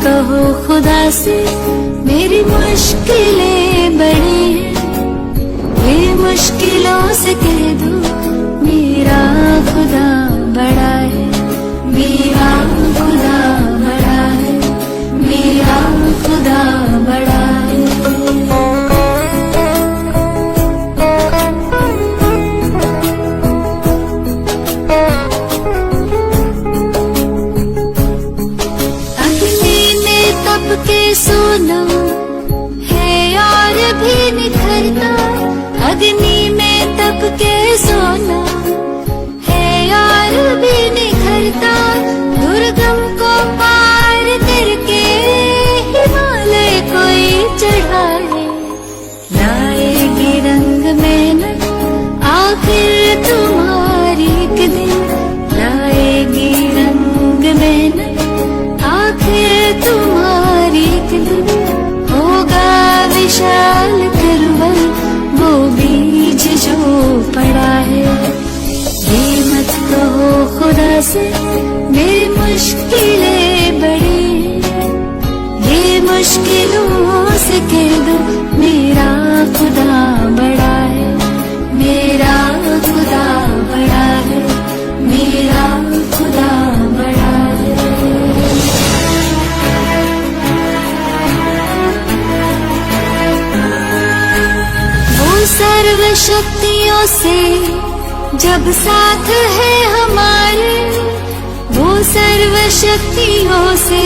कहो खुदा से मेरी मुश्किलें बड़ी हैं, ये मुश्किलों से कह दो मेरा खुदा बड़ा है, मेरा खुदा बड़ा है, मेरा खुदा बड़ा है। के सोना है और भी निखरता, अग्नि में तप के सोना है और भी निखरता, दुर्गम को पार करके हिमालय कोई चढ़ाए, लाएगी रंग मेहनत आखिर तुम्हारी एक दिन, लाएगी रंग मेहनत आखिर तुम्हारी एक दिन, होगा विशाल करवल वो बीज जो पड़ा है। ये मत कहो खुदा से मेरी मुश्किलें बड़ी हैं, ये मुश्किलों से कह दो मेरा खुदा बड़ा है, मेरा खुदा बड़ा है, मेरा खुदा बड़ा है। सर्व शक्तियों से जब साथ है हमारे, वो सर्व शक्तियों से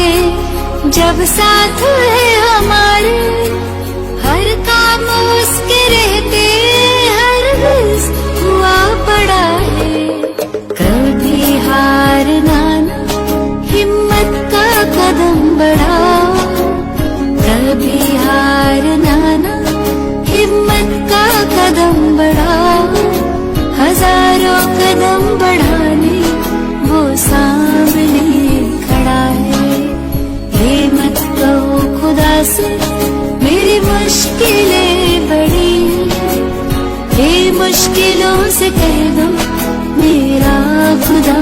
जब साथ है हमारे, हर काम उसके रहते हर रिज़्क़ हुआ पड़ा है, कभी हारना ना हिम्मत का कदम बढ़ाओ, कभी हारना ना हिम्मत का कदम बढ़ाओ, हजारों कदम बढ़ाने वो सामने खड़ा है। ये मत कहो खुदा से मेरी मुश्किलें बड़ी हैं, ये मुश्किलों से कह दो मेरा खुदा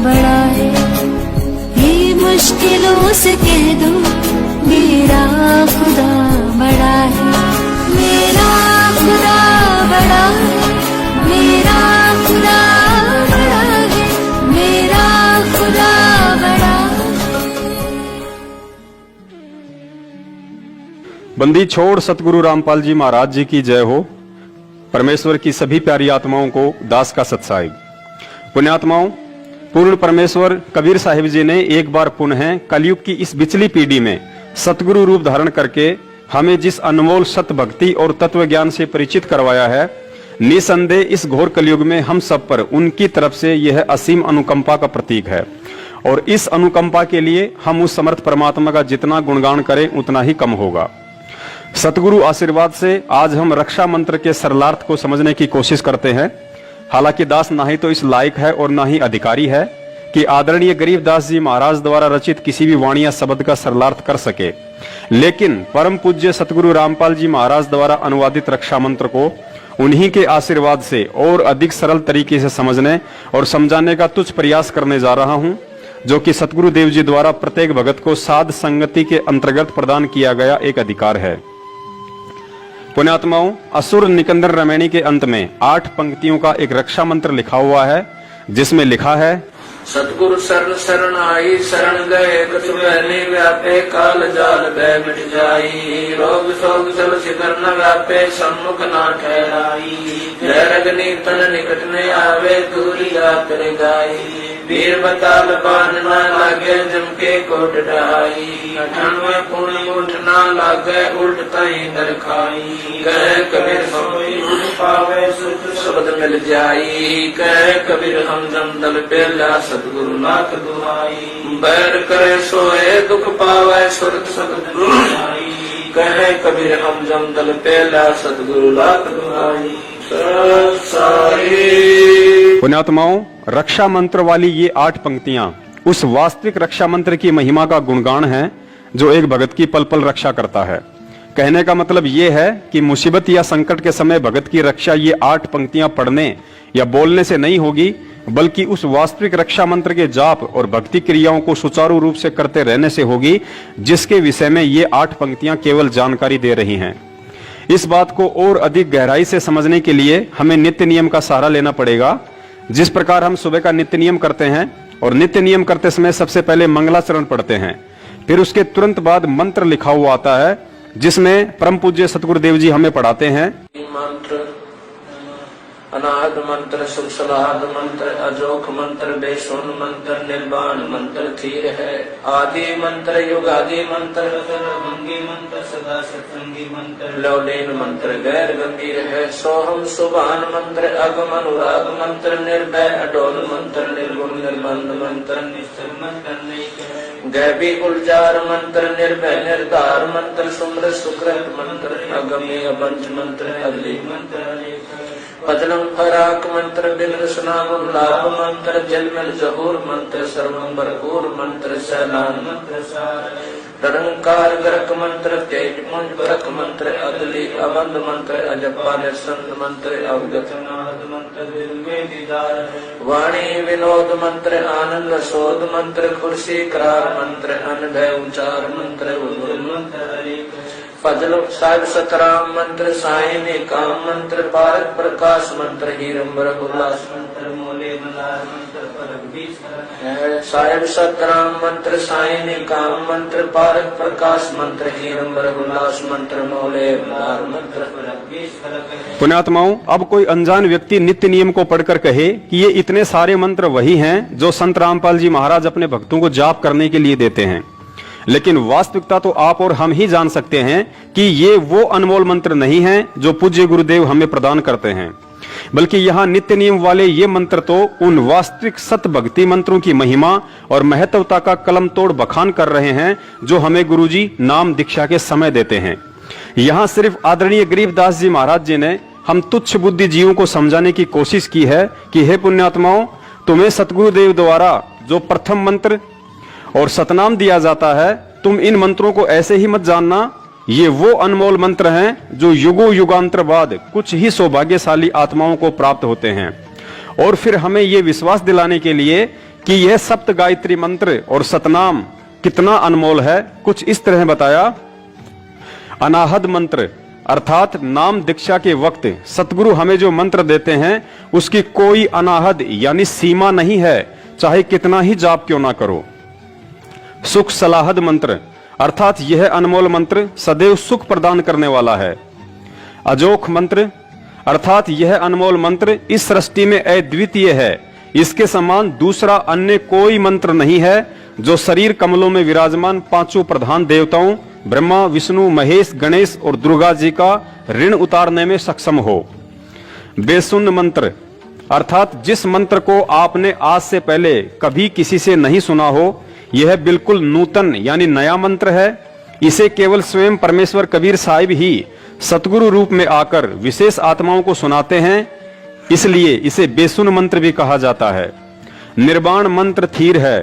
बड़ा है, ये मुश्किलों से कह दो मेरा खुदा बड़ा है, मेरा खुदा बड़ा है, मेरा खुदा बड़ा है, मेरा खुदा बड़ा है। बंदी छोड़ सतगुरु रामपाल जी महाराज जी की जय हो। परमेश्वर की सभी प्यारी आत्माओं को दास का सत्साहिब। पुण्यात्माओं, पूर्ण परमेश्वर कबीर साहिब जी ने एक बार पुनः कलयुग की इस बिचली पीढ़ी में सतगुरु रूप धारण करके हमें जिस अनमोल सत भक्ति और तत्व ज्ञान से परिचित करवाया है, निसंदेह इस घोर कलयुग में हम सब पर उनकी तरफ से यह असीम अनुकंपा का प्रतीक है, और इस अनुकंपा के लिए हम उस समर्थ परमात्मा का जितना गुणगान करें उतना ही कम होगा। सतगुरु आशीर्वाद से आज हम रक्षा मंत्र के सरलार्थ को समझने की कोशिश करते हैं। हालांकि दास ना ही तो इस लायक है और ना ही अधिकारी है कि आदरणीय गरीबदास जी महाराज द्वारा रचित किसी भी वाणी या शब्द का सरलार्थ कर सके, लेकिन परम पूज्य सतगुरु रामपाल जी महाराज द्वारा अनुवादित रक्षा मंत्र को उन्हीं के आशीर्वाद से और अधिक सरल तरीके से समझने और समझाने का तुच्छ प्रयास करने जा रहा हूं, जो कि सतगुरु देव जी द्वारा प्रत्येक भगत को साध संगति के अंतर्गत प्रदान किया गया एक अधिकार है। पुण्यात्माओं, असुर निकंदन रमैणी के अंत में 8 पंक्तियों का एक रक्षा मंत्र लिखा हुआ है, जिसमें लिखा है, सतगुरु शरण शरण आई, शरण गए कछु बहने व्यापे, काल जाल भय मिट जाई, रोग शोक सब शिखर न व्यापे, सम्मुख ना ठहराई, रगनी तन निकट न आवे, दूरी यात्र गाई, वीर बताल बान न लागे, जमके कोट ढाई, 98 पूर्ण उठ न लागे, उल्ट तई दर खाई, कहे कबीर सोई उठ पावे, सुख शब्द मिल जाई, कहे कबीर हम जम दल बेला, सतगुरु नाथ दुहाई, बैर करे सोए दुख पावे, सुरत सतगुरु दुहाई, कहे कबीर हम जम दल बेला, सतगुरु नाथ दुहाई। पुण्यात्माओं, रक्षा मंत्र वाली ये 8 पंक्तियां उस वास्तविक रक्षा मंत्र की महिमा का गुणगान है जो एक भगत की पल पल रक्षा करता है। कहने का मतलब ये है कि मुसीबत या संकट के समय भगत की रक्षा ये 8 पंक्तियां पढ़ने या बोलने से नहीं होगी, बल्कि उस वास्तविक रक्षा मंत्र के जाप और भक्ति क्रियाओं को सुचारू रूप से करते रहने से होगी, जिसके विषय में ये 8 पंक्तियां केवल जानकारी दे रही हैं। इस बात को और अधिक गहराई से समझने के लिए हमें नित्य नियम का सहारा लेना पड़ेगा। जिस प्रकार हम सुबह का नित्य नियम करते हैं और नित्य नियम करते समय सबसे पहले मंगलाचरण पढ़ते हैं, फिर उसके तुरंत बाद मंत्र लिखा हुआ आता है जिसमें परम पूज्य सतगुरुदेव जी हमें पढ़ाते हैं। मंत्र अनाहत मंत्र, सुख सलाहत मंत्र, अजोख मंत्र, बेसुन मंत्र, निर्वाण मंत्र धीर है। आदि मंत्र, युगादि मंत्र, भंगी मंत्र, सदा सत्संगी मंत्र, लौलीन मंत्र गैर गंभीर है। सोहम सुभान मंत्र, अगम अनुराग मंत्र, निर्भय अडोल मंत्र, निर्गुण निर्बंध मंत्र, निश्चल मंत्र गैबी गुलजार मंत्र, निर्भय निर्धार मंत्र, सुमृत सुकृत मंत्र, अगम्य पंच मंत्र, अगली मंत्र पदलम फराक मंत्र, बिल स्नाम लाभ मंत्र, जलमल जहूर मंत्र, सर्वम भरपूर मंत्र, सैलान मंत्र रंकार ग्रक मंत्र, तेज मुंज ग्रक मंत्र, अदली अबंध मंत्र, अजपा निसंत मंत्र, अवगत नाद मंत्र, दिल में दीदार वाणी विनोद मंत्र, आनंद शोध मंत्र, खुर्सी करार मंत्र, अनभय उच्चार मंत्र, उदुर मंत्र फजल साहिब सतराम मंत्र, सायने काम मंत्र, भारत प्रकाश मंत्र, हीरंबर उल्लास मंत्र, मोले मलार मंत्र, साहिब सतराम मंत्र, सायने काम मंत्र, भारत प्रकाश मंत्र, हीरंबर उल्लास मंत्र, मोले मलार मंत्र। पुण्यात्माओं, अब कोई अनजान व्यक्ति नित्य नियम को पढ़कर कहे कि ये इतने सारे मंत्र वही हैं जो संत रामपाल जी महाराज अपने भक्तों को जाप करने के लिए देते हैं, लेकिन वास्तविकता तो आप और हम ही जान सकते हैं कि ये वो अनमोल मंत्र नहीं हैं जो पूज्य गुरुदेव हमें प्रदान करते हैं, बल्कि यहाँ नित्य नियम वाले ये मंत्र तो उन वास्तविक सत भक्ति मंत्रों की महिमा और महत्वता का कलम तोड़ बखान कर रहे हैं जो हमें गुरुजी नाम दीक्षा के समय देते हैं। यहाँ सिर्फ आदरणीय गरीबदास जी महाराज जी ने हम तुच्छ बुद्धि जीवों को समझाने की कोशिश की है कि हे पुण्यात्माओं, तुम्हें सतगुरुदेव द्वारा जो प्रथम मंत्र और सतनाम दिया जाता है, तुम इन मंत्रों को ऐसे ही मत जानना। ये वो अनमोल मंत्र हैं जो युगों युगांतर बाद कुछ ही सौभाग्यशाली आत्माओं को प्राप्त होते हैं। और फिर हमें ये विश्वास दिलाने के लिए कि यह सप्त गायत्री मंत्र और सतनाम कितना अनमोल है, कुछ इस तरह बताया। अनाहद मंत्र अर्थात नाम दीक्षा के वक्त सतगुरु हमें जो मंत्र देते हैं उसकी कोई अनाहद यानी सीमा नहीं है, चाहे कितना ही जाप क्यों ना करो। सुख सलाहद मंत्र अर्थात यह अनमोल मंत्र सदैव सुख प्रदान करने वाला है। अजोख मंत्र अर्थात यह अनमोल मंत्र इस सृष्टि में अद्वितीय है, इसके समान दूसरा अन्य कोई मंत्र नहीं है जो शरीर कमलों में विराजमान पांचों प्रधान देवताओं ब्रह्मा विष्णु महेश गणेश और दुर्गा जी का ऋण उतारने में सक्षम हो। बेसुन मंत्र अर्थात जिस मंत्र को आपने आज से पहले कभी किसी से नहीं सुना हो, यह बिल्कुल नूतन यानी नया मंत्र है। इसे केवल स्वयं परमेश्वर कबीर साहिब ही सतगुरु रूप में आकर विशेष आत्माओं को सुनाते हैं, इसलिए इसे बेसुन मंत्र भी कहा जाता है। निर्वाण मंत्र थीर है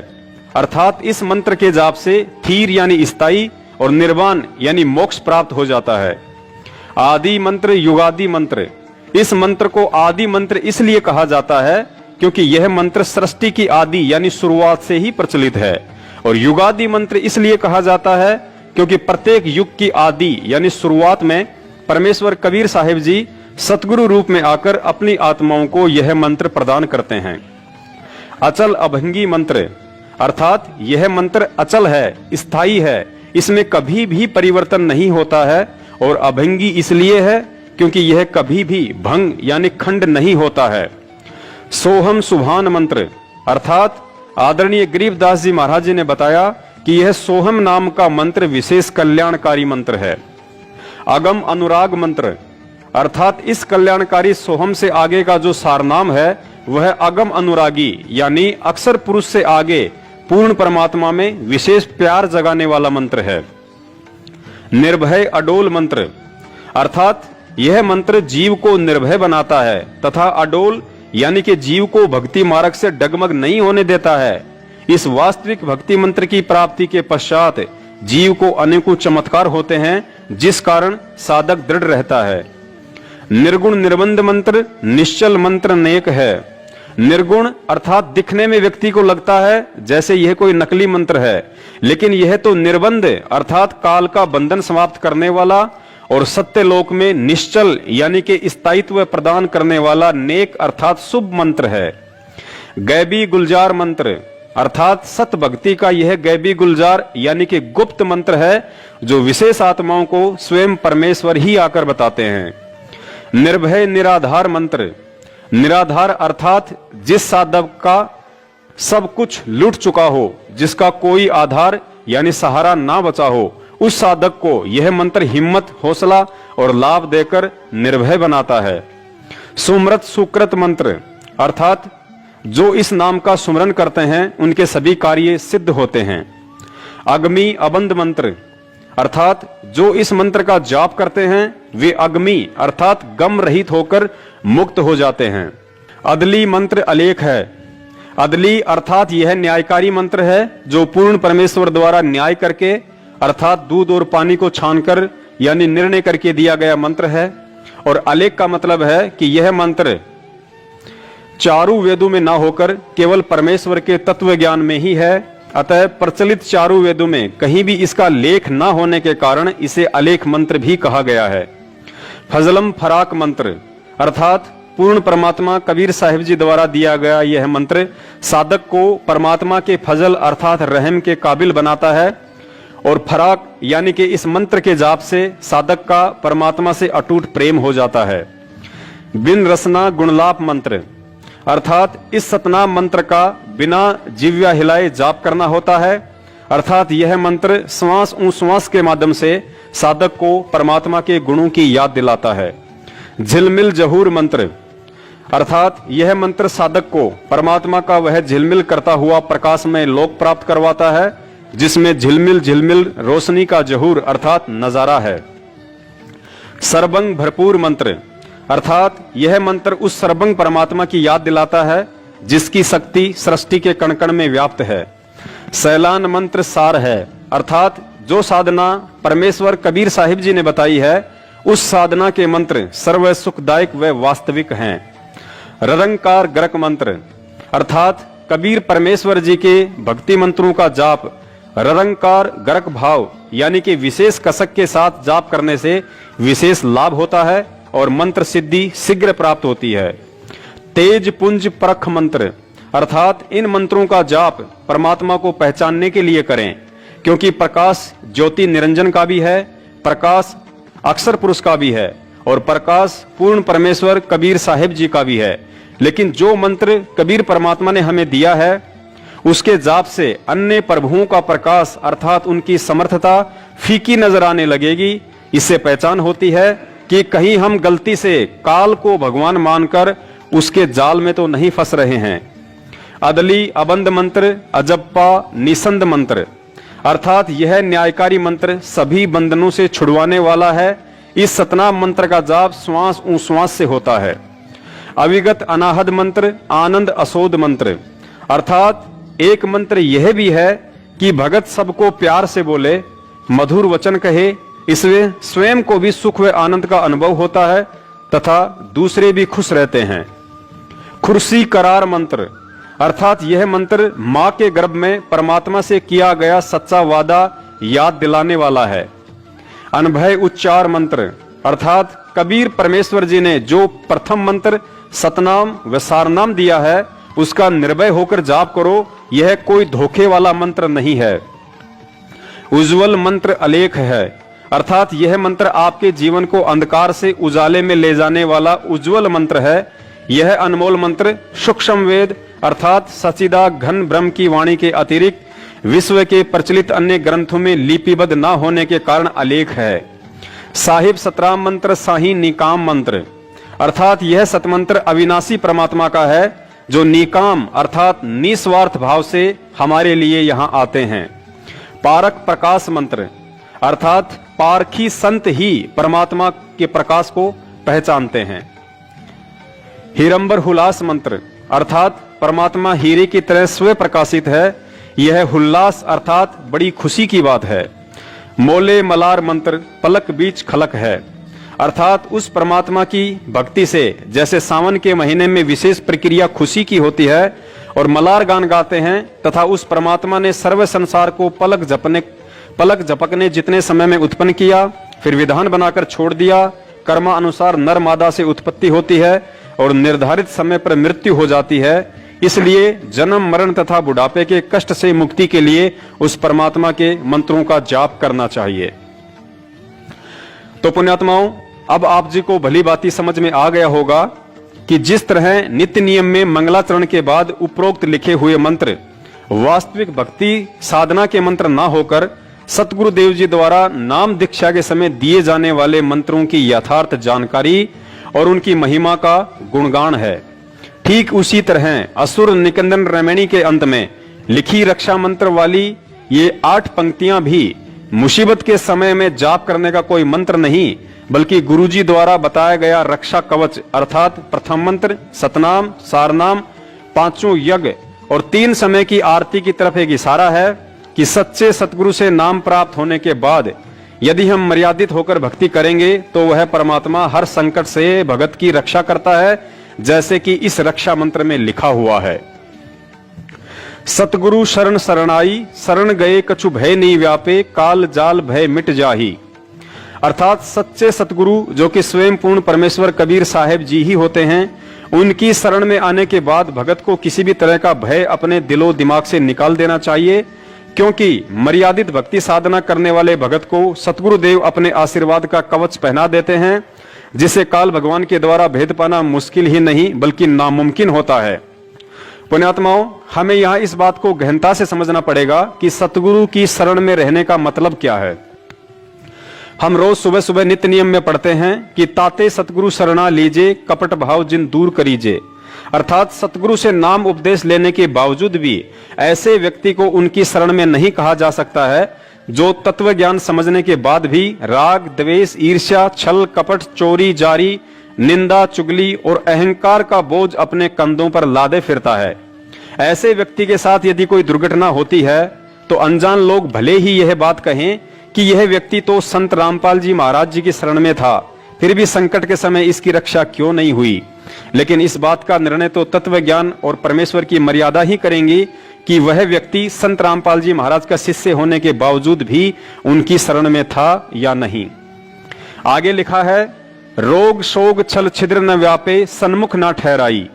अर्थात इस मंत्र के जाप से थीर यानी स्थायी और निर्वाण यानी मोक्ष प्राप्त हो जाता है। आदि मंत्र युगादि मंत्र, इस मंत्र को आदि मंत्र इसलिए कहा जाता है क्योंकि यह मंत्र सृष्टि की आदि यानी शुरुआत से ही प्रचलित है। और युगादि मंत्र इसलिए कहा जाता है क्योंकि प्रत्येक युग की आदि यानी शुरुआत में परमेश्वर कबीर साहिब जी सतगुरु रूप में आकर अपनी आत्माओं को यह मंत्र प्रदान करते हैं। अचल अभंगी मंत्र अर्थात यह मंत्र अचल है, स्थायी है, इसमें कभी भी परिवर्तन नहीं होता है। और अभंगी इसलिए है क्योंकि यह कभी भी भंग यानी खंड नहीं होता है। सोहम सुभान मंत्र अर्थात आदरणीय गरीबदास जी महाराज जी ने बताया कि यह सोहम नाम का मंत्र विशेष कल्याणकारी मंत्र है। अगम अनुराग मंत्र अर्थात इस कल्याणकारी सोहम से आगे का जो सारनाम है वह अगम अनुरागी यानी अक्षर पुरुष से आगे पूर्ण परमात्मा में विशेष प्यार जगाने वाला मंत्र है। निर्भय अडोल मंत्र अर्थात यह मंत्र जीव को निर्भय बनाता है तथा अडोल यानी कि जीव को भक्ति मार्ग से डगमग नहीं होने देता है। इस वास्तविक भक्ति मंत्र की प्राप्ति के पश्चात जीव को अनेकों चमत्कार होते हैं जिस कारण साधक दृढ़ रहता है। निर्गुण निर्बंध मंत्र निश्चल मंत्र नेक है। निर्गुण अर्थात दिखने में व्यक्ति को लगता है जैसे यह कोई नकली मंत्र है, लेकिन यह तो निर्बंध अर्थात काल का बंधन समाप्त करने वाला और सत्यलोक में निश्चल यानी कि स्थायित्व प्रदान करने वाला नेक अर्थात शुभ मंत्र है। गैबी गुलजार मंत्र अर्थात सत भक्ति का यह गैबी गुलजार यानी कि गुप्त मंत्र है, जो विशेष आत्माओं को स्वयं परमेश्वर ही आकर बताते हैं। निर्भय निराधार मंत्र, निराधार अर्थात जिस साधक का सब कुछ लूट चुका हो, जिसका कोई आधार यानी सहारा ना बचा हो, उस साधक को यह मंत्र हिम्मत, हौसला और लाभ देकर निर्भय बनाता है। सुमृत सुकृत मंत्र अर्थात जो इस नाम का सुमरन करते हैं उनके सभी कार्य सिद्ध होते हैं। अग्नि अबंध मंत्र अर्थात जो इस मंत्र का जाप करते हैं वे अग्नि अर्थात गम रहित होकर मुक्त हो जाते हैं। अदली मंत्र अलेख है। अदली अर्थात यह न्यायकारी मंत्र है जो पूर्ण परमेश्वर द्वारा न्याय करके अर्थात दूध और पानी को छानकर यानी निर्णय करके दिया गया मंत्र है। और अलेख का मतलब है कि यह मंत्र चारों वेदों में ना होकर केवल परमेश्वर के तत्व ज्ञान में ही है। अतः प्रचलित चारों वेदों में कहीं भी इसका लेख ना होने के कारण इसे अलेख मंत्र भी कहा गया है। फजलम फराक मंत्र अर्थात पूर्ण परमात्मा कबीर साहिब जी द्वारा दिया गया यह मंत्र साधक को परमात्मा के फजल अर्थात रहम के काबिल बनाता है। और फराक यानी कि इस मंत्र के जाप से साधक का परमात्मा से अटूट प्रेम हो जाता है। बिन रसना गुणलाप मंत्र अर्थात इस सतनाम मंत्र का बिना जिव्या हिलाए जाप करना होता है। अर्थात यह मंत्र श्वास श्वास के माध्यम से साधक को परमात्मा के गुणों की याद दिलाता है। झिलमिल जहूर मंत्र अर्थात यह मंत्र साधक को परमात्मा का वह झिलमिल करता हुआ प्रकाशमय लोक प्राप्त करवाता है, जिसमें झिलमिल झिलमिल रोशनी का जहूर अर्थात नजारा है। सर्वंग भरपूर मंत्र अर्थात यह मंत्र उस सर्वंग परमात्मा की याद दिलाता है जिसकी शक्ति सृष्टि के कण कण में व्याप्त है। सैलान मंत्र सार है अर्थात जो साधना परमेश्वर कबीर साहिब जी ने बताई है उस साधना के मंत्र सर्व सुखदायक व वास्तविक हैं। ररंकार गरक मंत्र अर्थात कबीर परमेश्वर जी के भक्ति मंत्रों का जाप ररंकार गरक भाव यानी कि विशेष कसक के साथ जाप करने से विशेष लाभ होता है और मंत्र सिद्धि शीघ्र प्राप्त होती है। तेज पुंज परख मंत्र अर्थात इन मंत्रों का जाप परमात्मा को पहचानने के लिए करें, क्योंकि प्रकाश ज्योति निरंजन का भी है, प्रकाश अक्षर पुरुष का भी है और प्रकाश पूर्ण परमेश्वर कबीर साहिब जी का भी है। लेकिन जो मंत्र कबीर परमात्मा ने हमें दिया है उसके जाप से अन्य प्रभुओं का प्रकाश अर्थात उनकी समर्थता फीकी नजर आने लगेगी। इससे पहचान होती है कि कहीं हम गलती से काल को भगवान मानकर उसके जाल में तो नहीं फंस रहे हैं। अदली अबंध मंत्र अजप्पा निसंद मंत्र अर्थात यह न्यायकारी मंत्र सभी बंधनों से छुड़वाने वाला है। इस सतनाम मंत्र का जाप श्वास श्वास से होता है। अविगत अनाहद मंत्र आनंद असोद मंत्र अर्थात एक मंत्र यह भी है कि भगत सबको प्यार से बोले, मधुर वचन कहे, इसमें स्वयं को भी सुख व आनंद का अनुभव होता है तथा दूसरे भी खुश रहते हैं। खुर्सी करार मंत्र अर्थात यह मंत्र मां के गर्भ में परमात्मा से किया गया सच्चा वादा याद दिलाने वाला है। अनभय उच्चार मंत्र अर्थात कबीर परमेश्वर जी ने जो प्रथम मंत्र सतनाम व सारनाम दिया है उसका निर्भय होकर जाप करो, यह कोई धोखे वाला मंत्र नहीं है। उज्जवल मंत्र अलेख है अर्थात यह मंत्र आपके जीवन को अंधकार से उजाले में ले जाने वाला उज्जवल मंत्र है। यह अनमोल मंत्र सूक्ष्म वेद अर्थात सचिदा घन ब्रह्म की वाणी के अतिरिक्त विश्व के प्रचलित अन्य ग्रंथों में लिपिबद्ध न होने के कारण अलेख है। साहिब सतराम मंत्र साही निकाम मंत्र अर्थात यह सतमंत्र अविनाशी परमात्मा का है जो निकाम अर्थात निस्वार्थ भाव से हमारे लिए यहाँ आते हैं। पारक प्रकाश मंत्र अर्थात पारखी संत ही परमात्मा के प्रकाश को पहचानते हैं। हीरंबर हुलास मंत्र अर्थात परमात्मा हीरे की तरह स्वयं प्रकाशित है। यह हुल्लास अर्थात बड़ी खुशी की बात है। मोले मलार मंत्र पलक बीच खलक है अर्थात उस परमात्मा की भक्ति से जैसे सावन के महीने में विशेष प्रक्रिया खुशी की होती है और मलार गान गाते हैं, तथा उस परमात्मा ने सर्व संसार को पलक झपकने जितने समय में उत्पन्न किया, फिर विधान बनाकर छोड़ दिया। कर्मानुसार नर मादा से उत्पत्ति होती है और निर्धारित समय पर मृत्यु हो जाती है। इसलिए जन्म मरण तथा बुढ़ापे के कष्ट से मुक्ति के लिए उस परमात्मा के मंत्रों का जाप करना चाहिए। तो पुण्यात्माओं, अब आप जी को भली बाती समझ में आ गया होगा कि जिस तरह नित्य नियम में मंगलाचरण के बाद उपरोक्त लिखे हुए मंत्र वास्तविक भक्ति साधना के मंत्र ना होकर सतगुरुदेव जी द्वारा नाम दीक्षा के समय दिए जाने वाले मंत्रों की यथार्थ जानकारी और उनकी महिमा का गुणगान है, ठीक उसी तरह असुर निकंदन रमणी के अंत में लिखी रक्षा मंत्र वाली ये 8 पंक्तियां भी मुसीबत के समय में जाप करने का कोई मंत्र नहीं, बल्कि गुरुजी द्वारा बताया गया रक्षा कवच अर्थात प्रथम मंत्र सतनाम, सारनाम, 5 यज्ञ और 3 समय की आरती की तरफ एक इशारा है कि सच्चे सतगुरु से नाम प्राप्त होने के बाद यदि हम मर्यादित होकर भक्ति करेंगे तो वह परमात्मा हर संकट से भगत की रक्षा करता है, जैसे कि इस रक्षा मंत्र में लिखा हुआ है। सतगुरु शरण शरणाई, शरण गए कछु भय नहीं व्यापे, काल जाल भय मिट जाही। अर्थात सच्चे सतगुरु जो कि स्वयं पूर्ण परमेश्वर कबीर साहेब जी ही होते हैं, उनकी शरण में आने के बाद भगत को किसी भी तरह का भय अपने दिलो दिमाग से निकाल देना चाहिए, क्योंकि मर्यादित भक्ति साधना करने वाले भगत को सतगुरुदेव अपने आशीर्वाद का कवच पहना देते हैं, जिसे काल भगवान के द्वारा भेद पाना मुश्किल ही नहीं बल्कि नामुमकिन होता है। पुण्यात्माओं, हमें यहाँ इस बात को गहनता से समझना पड़ेगा कि सतगुरु की शरण में रहने का मतलब क्या है। हम रोज सुबह सुबह नित्य नियम में पढ़ते हैं कि ताते सतगुरु शरणा लीजे, कपट भाव जिन दूर करीजे। अर्थात सतगुरु से नाम उपदेश लेने के बावजूद भी ऐसे व्यक्ति को उनकी शरण में नहीं कहा जा सकता है जो तत्व ज्ञान समझने के बाद भी राग, द्वेष, ईर्ष्या, छल, कपट, चोरी, जारी, निंदा, चुगली और अहंकार का बोझ अपने कंधों पर लादे फिरता है। ऐसे व्यक्ति के साथ यदि कोई दुर्घटना होती है तो अनजान लोग भले ही यह बात कहें कि यह व्यक्ति तो संत रामपाल जी महाराज जी की शरण में था, फिर भी संकट के समय इसकी रक्षा क्यों नहीं हुई। लेकिन इस बात का निर्णय तो तत्व ज्ञान और परमेश्वर की मर्यादा ही करेंगी कि वह व्यक्ति संत रामपाल जी महाराज का शिष्य होने के बावजूद भी उनकी शरण में था या नहीं। आगे लिखा है, रोग शोग छल छिद्र न व्यापे, सन्मुख न ठहराई।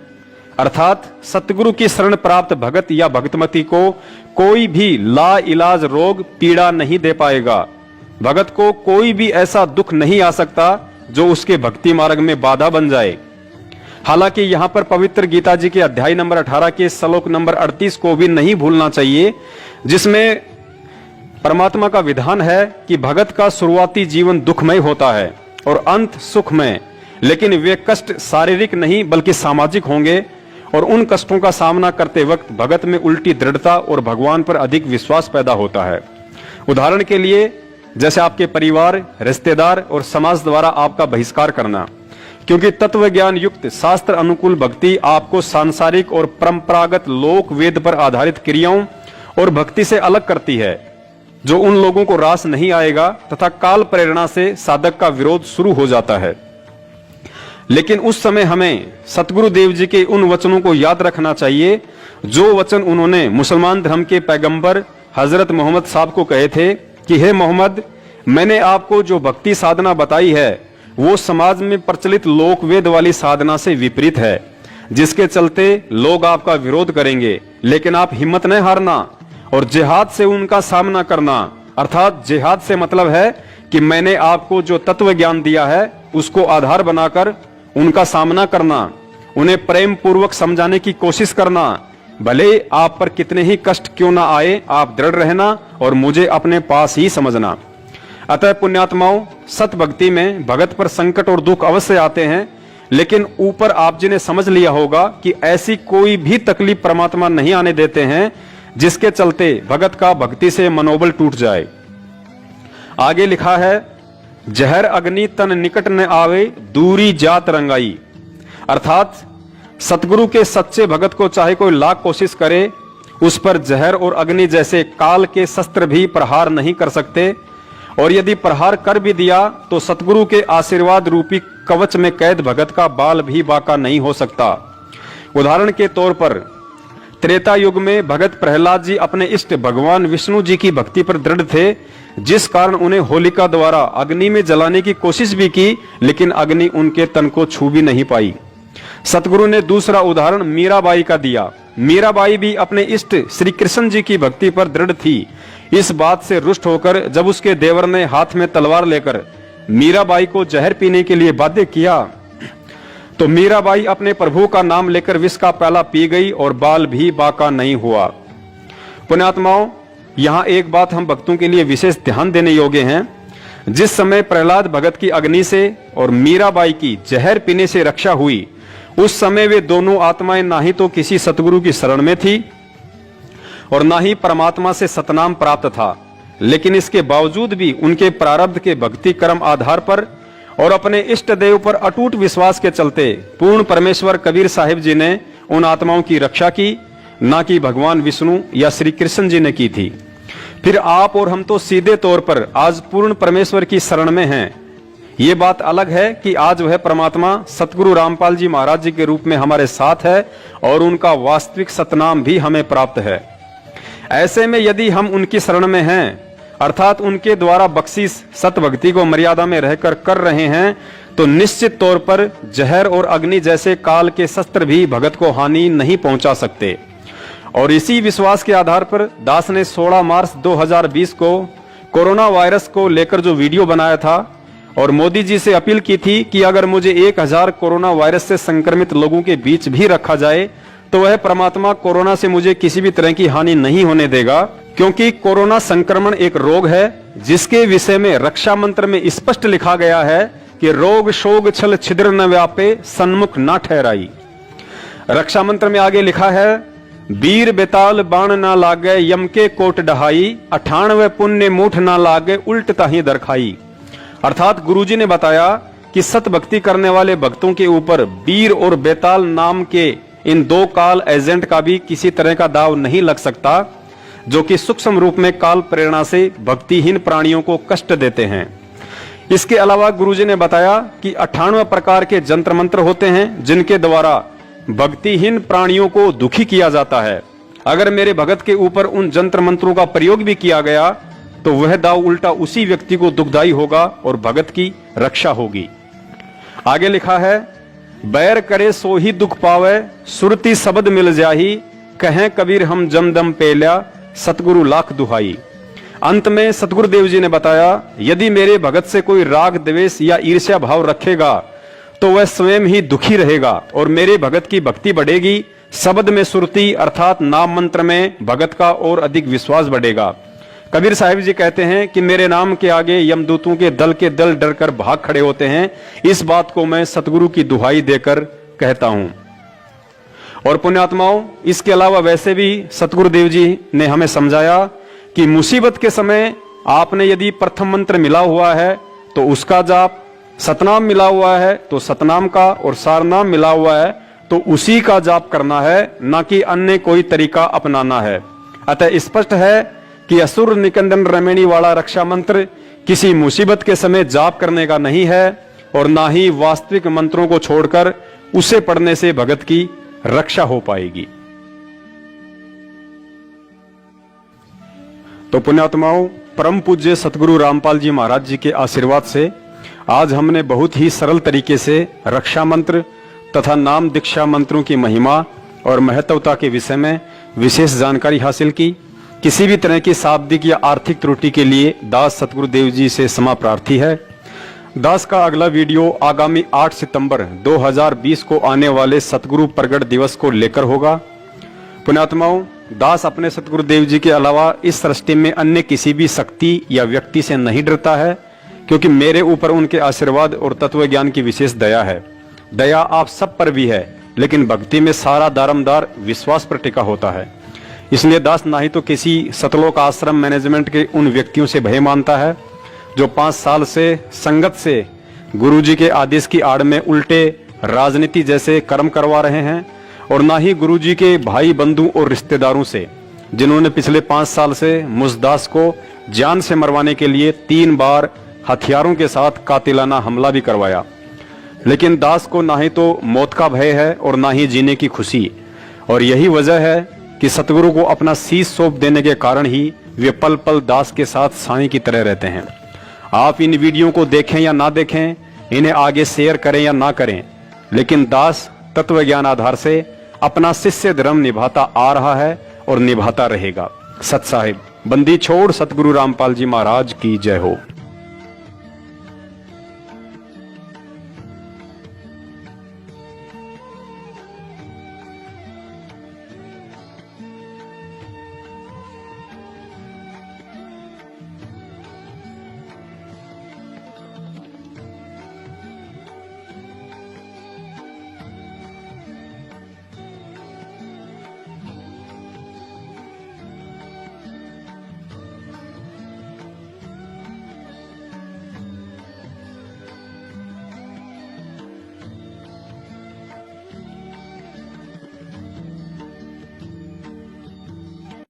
अर्थात सतगुरु की शरण प्राप्त भगत या भक्तमती को कोई भी ला इलाज रोग पीड़ा नहीं दे पाएगा। भगत को कोई भी ऐसा दुख नहीं आ सकता जो उसके भक्ति मार्ग में बाधा बन जाए। हालांकि यहाँ पर पवित्र गीता जी के अध्याय नंबर 18 के श्लोक नंबर 38 को भी नहीं भूलना चाहिए, जिसमें परमात्मा का विधान है कि भगत का शुरुआती जीवन दुखमय होता है और अंत सुखमय, लेकिन वे कष्ट शारीरिक नहीं बल्कि सामाजिक होंगे और उन कष्टों का सामना करते वक्त भगत में उल्टी दृढ़ता और भगवान पर अधिक विश्वास पैदा होता है। उदाहरण के लिए जैसे आपके परिवार, रिश्तेदार और समाज द्वारा आपका बहिष्कार करना, क्योंकि तत्व ज्ञान युक्त शास्त्र अनुकूल भक्ति आपको सांसारिक और परंपरागत लोक वेद पर आधारित क्रियाओं और भक्ति से अलग करती है, जो उन लोगों को रास नहीं आएगा, तथा काल प्रेरणा से साधक का विरोध शुरू हो जाता है। लेकिन उस समय हमें सतगुरु देव जी के उन वचनों को याद रखना चाहिए जो वचन उन्होंने मुसलमान धर्म के पैगंबर हजरत मोहम्मद साहब को कहे थे कि हे मोहम्मद, मैंने आपको जो भक्ति साधना बताई है वो समाज में प्रचलित लोक वेद वाली साधना से विपरीत है, जिसके चलते लोग आपका विरोध करेंगे, लेकिन आप हिम्मत न हारना और जिहाद से उनका सामना करना। अर्थात जिहाद से मतलब है कि मैंने आपको जो तत्व ज्ञान दिया है उसको आधार बनाकर उनका सामना करना, उन्हें प्रेम पूर्वक समझाने की कोशिश करना। भले आप पर कितने ही कष्ट क्यों ना आए, आप दृढ़ रहना और मुझे अपने पास ही समझना। अतः पुण्यात्माओं, सत भक्ति में भगत पर संकट और दुख अवश्य आते हैं, लेकिन ऊपर आप जी ने समझ लिया होगा कि ऐसी कोई भी तकलीफ परमात्मा नहीं आने देते हैं जिसके चलते भगत का भक्ति से मनोबल टूट जाए। आगे लिखा है, जहर अग्नि तन निकट न आवे, दूरी जात रंगाई। अर्थात सतगुरु के सच्चे भगत को चाहे कोई लाख कोशिश करे, उस पर जहर और अग्नि जैसे काल के शस्त्र भी प्रहार नहीं कर सकते और यदि प्रहार कर भी दिया तो सतगुरु के आशीर्वाद रूपी कवच में कैद भगत का बाल भी बाका नहीं हो सकता। उदाहरण के तौर पर त्रेता युग में भगत प्रहलाद जी अपने इष्ट भगवान विष्णु जी की भक्ति पर दृढ़ थे, जिस कारण उन्हें होलिका द्वारा अग्नि में जलाने की कोशिश भी की, लेकिन अग्नि उनके तन को छू भी नहीं पाई। सतगुरु ने दूसरा उदाहरण मीराबाई का दिया। मीराबाई भी अपने इष्ट श्री कृष्ण जी की भक्ति पर दृढ़ थी। इस बात से रुष्ट होकर जब उसके देवर ने हाथ में तलवार लेकर मीराबाई को जहर पीने के लिए बाध्य किया, तो मीराबाई अपने प्रभु का नाम लेकर विष का प्याला पी गई और बाल भी बाका नहीं हुआ। पुण्यात्माओं, यहाँ एक बात हम भक्तों के लिए विशेष ध्यान देने योग्य है। जिस समय प्रहलाद भगत की अग्नि से और मीराबाई की जहर पीने से रक्षा हुई, उस समय वे दोनों आत्माएं ना ही तो किसी सतगुरु की शरण में थी और ना ही परमात्मा से सतनाम प्राप्त था, लेकिन इसके बावजूद भी उनके प्रारब्ध के भक्ति कर्म आधार पर और अपने इष्ट देव पर अटूट विश्वास के चलते पूर्ण परमेश्वर कबीर साहिब जी ने उन आत्माओं की रक्षा की, ना कि भगवान विष्णु या श्री कृष्ण जी ने की थी। फिर आप और हम तो सीधे तौर पर आज पूर्ण परमेश्वर की शरण में हैं। ये बात अलग है कि आज वह परमात्मा सतगुरु रामपाल जी महाराज जी के रूप में हमारे साथ है और उनका वास्तविक सतनाम भी हमें प्राप्त है। ऐसे में यदि हम उनकी शरण में हैं, अर्थात उनके द्वारा बख्शीश सत भक्ति को मर्यादा में रहकर कर रहे हैं, तो निश्चित तौर पर जहर और अग्नि जैसे काल के शस्त्र भी भगत को हानि नहीं पहुंचा सकते। और इसी विश्वास के आधार पर दास ने 16 मार्च 2020 को कोरोना वायरस को लेकर जो वीडियो बनाया था और मोदी जी से अपील की थी कि अगर मुझे 1000 कोरोना वायरस से संक्रमित लोगों के बीच भी रखा जाए तो वह परमात्मा कोरोना से मुझे किसी भी तरह की हानि नहीं होने देगा, क्योंकि कोरोना संक्रमण एक रोग है जिसके विषय में रक्षा मंत्र में स्पष्ट लिखा गया है कि रोग शोग छल छिद्र न व्यापे, सन्मुख न ठहराई। रक्षा मंत्र में आगे लिखा है, वीर बेताल बाण ना लागे, यम के कोट डहाई, 98 पुण्य मूठ ना लागे, उल्ट ताही दरखाई। अर्थात गुरुजी ने बताया कि सत भक्ति करने वाले भक्तों के ऊपर वीर और बेताल नाम के इन दो काल एजेंट का भी किसी तरह का दाव नहीं लग सकता, जो कि सूक्ष्म रूप में काल प्रेरणा से भक्तिहीन प्राणियों को कष्ट देते हैं। इसके अलावा गुरुजी ने बताया कि 98 प्रकार के जंत्र मंत्र होते हैं जिनके द्वारा भक्तिहीन प्राणियों को दुखी किया जाता है। अगर मेरे भगत के ऊपर उन जंत्र मंत्रों का प्रयोग भी किया गया तो वह दाव उल्टा उसी व्यक्ति को दुखदाई होगा और भगत की रक्षा होगी। आगे लिखा है, बैर करे सो ही दुख पावे, सुरती शब्द मिल जाही, कहें कबीर हम जमदम पेल्या, सतगुरु लाख दुहाई। अंत में सतगुरुदेव जी ने बताया, यदि मेरे भगत से कोई राग द्वेष या ईर्ष्या भाव रखेगा तो वह स्वयं ही दुखी रहेगा और मेरे भगत की भक्ति बढ़ेगी। शब्द में सुरती अर्थात नाम मंत्र में भगत का और अधिक विश्वास बढ़ेगा। कबीर साहिब जी कहते हैं कि मेरे नाम के आगे यमदूतों के दल डर कर भाग खड़े होते हैं। इस बात को मैं सतगुरु की दुहाई देकर कहता हूं। और पुण्यात्माओं, इसके अलावा वैसे भी सतगुरुदेव जी ने हमें समझाया कि मुसीबत के समय आपने यदि प्रथम मंत्र मिला हुआ है तो उसका जाप, सतनाम मिला हुआ है तो सतनाम का, और सारनाम मिला हुआ है तो उसी का जाप करना है, ना कि अन्य कोई तरीका अपनाना है। अतः स्पष्ट है कि असुर निकंदन रमेणी वाला रक्षा मंत्र किसी मुसीबत के समय जाप करने का नहीं है और ना ही वास्तविक मंत्रों को छोड़कर उसे पढ़ने से भगत की रक्षा हो पाएगी। तो पुण्यात्माओं, परम पूज्य सतगुरु रामपाल जी महाराज जी के आशीर्वाद से आज हमने बहुत ही सरल तरीके से रक्षा मंत्र तथा नाम दीक्षा मंत्रों की महिमा और महत्वता के विषय में विशेष जानकारी हासिल की। किसी भी तरह की शाब्दिक या आर्थिक त्रुटि के लिए दास सतगुरुदेव जी से क्षमा प्रार्थी है। दास का अगला वीडियो आगामी 8 सितंबर 2020 को आने वाले सतगुरु प्रगट दिवस को लेकर होगा। पुण्यात्माओं, दास अपने सतगुरुदेव जी के अलावा इस सृष्टि में अन्य किसी भी शक्ति या व्यक्ति से नहीं डरता है, क्योंकि मेरे ऊपर उनके आशीर्वाद और तत्व ज्ञान की विशेष दया है। दया आप सब पर भी है, लेकिन भक्ति में सारा दारमदार विश्वास पर टिका होता है। इसलिए दास ना ही तो किसी सतलोक आश्रम मैनेजमेंट के उन व्यक्तियों से भय मानता है जो 5 साल से संगत से गुरुजी के आदेश की आड़ में उल्टे राजनीति जैसे कर्म करवा रहे हैं, और ना ही गुरुजी के भाई बंधु और रिश्तेदारों से जिन्होंने पिछले 5 साल से मुझ दास को जान से मरवाने के लिए 3 बार हथियारों के साथ कातिलाना हमला भी करवाया। लेकिन दास को ना ही तो मौत का भय है और ना ही जीने की खुशी, और यही वजह है कि सतगुरु को अपना शीश सौंप देने के कारण ही वे पल पल दास के साथ साईं की तरह रहते हैं। आप इन वीडियो को देखें या ना देखें, इन्हें आगे शेयर करें या ना करें, लेकिन दास तत्व ज्ञान आधार से अपना शिष्य धर्म निभाता आ रहा है और निभाता रहेगा। सत साहिब। बंदी छोड़ सतगुरु रामपाल जी महाराज की जय हो।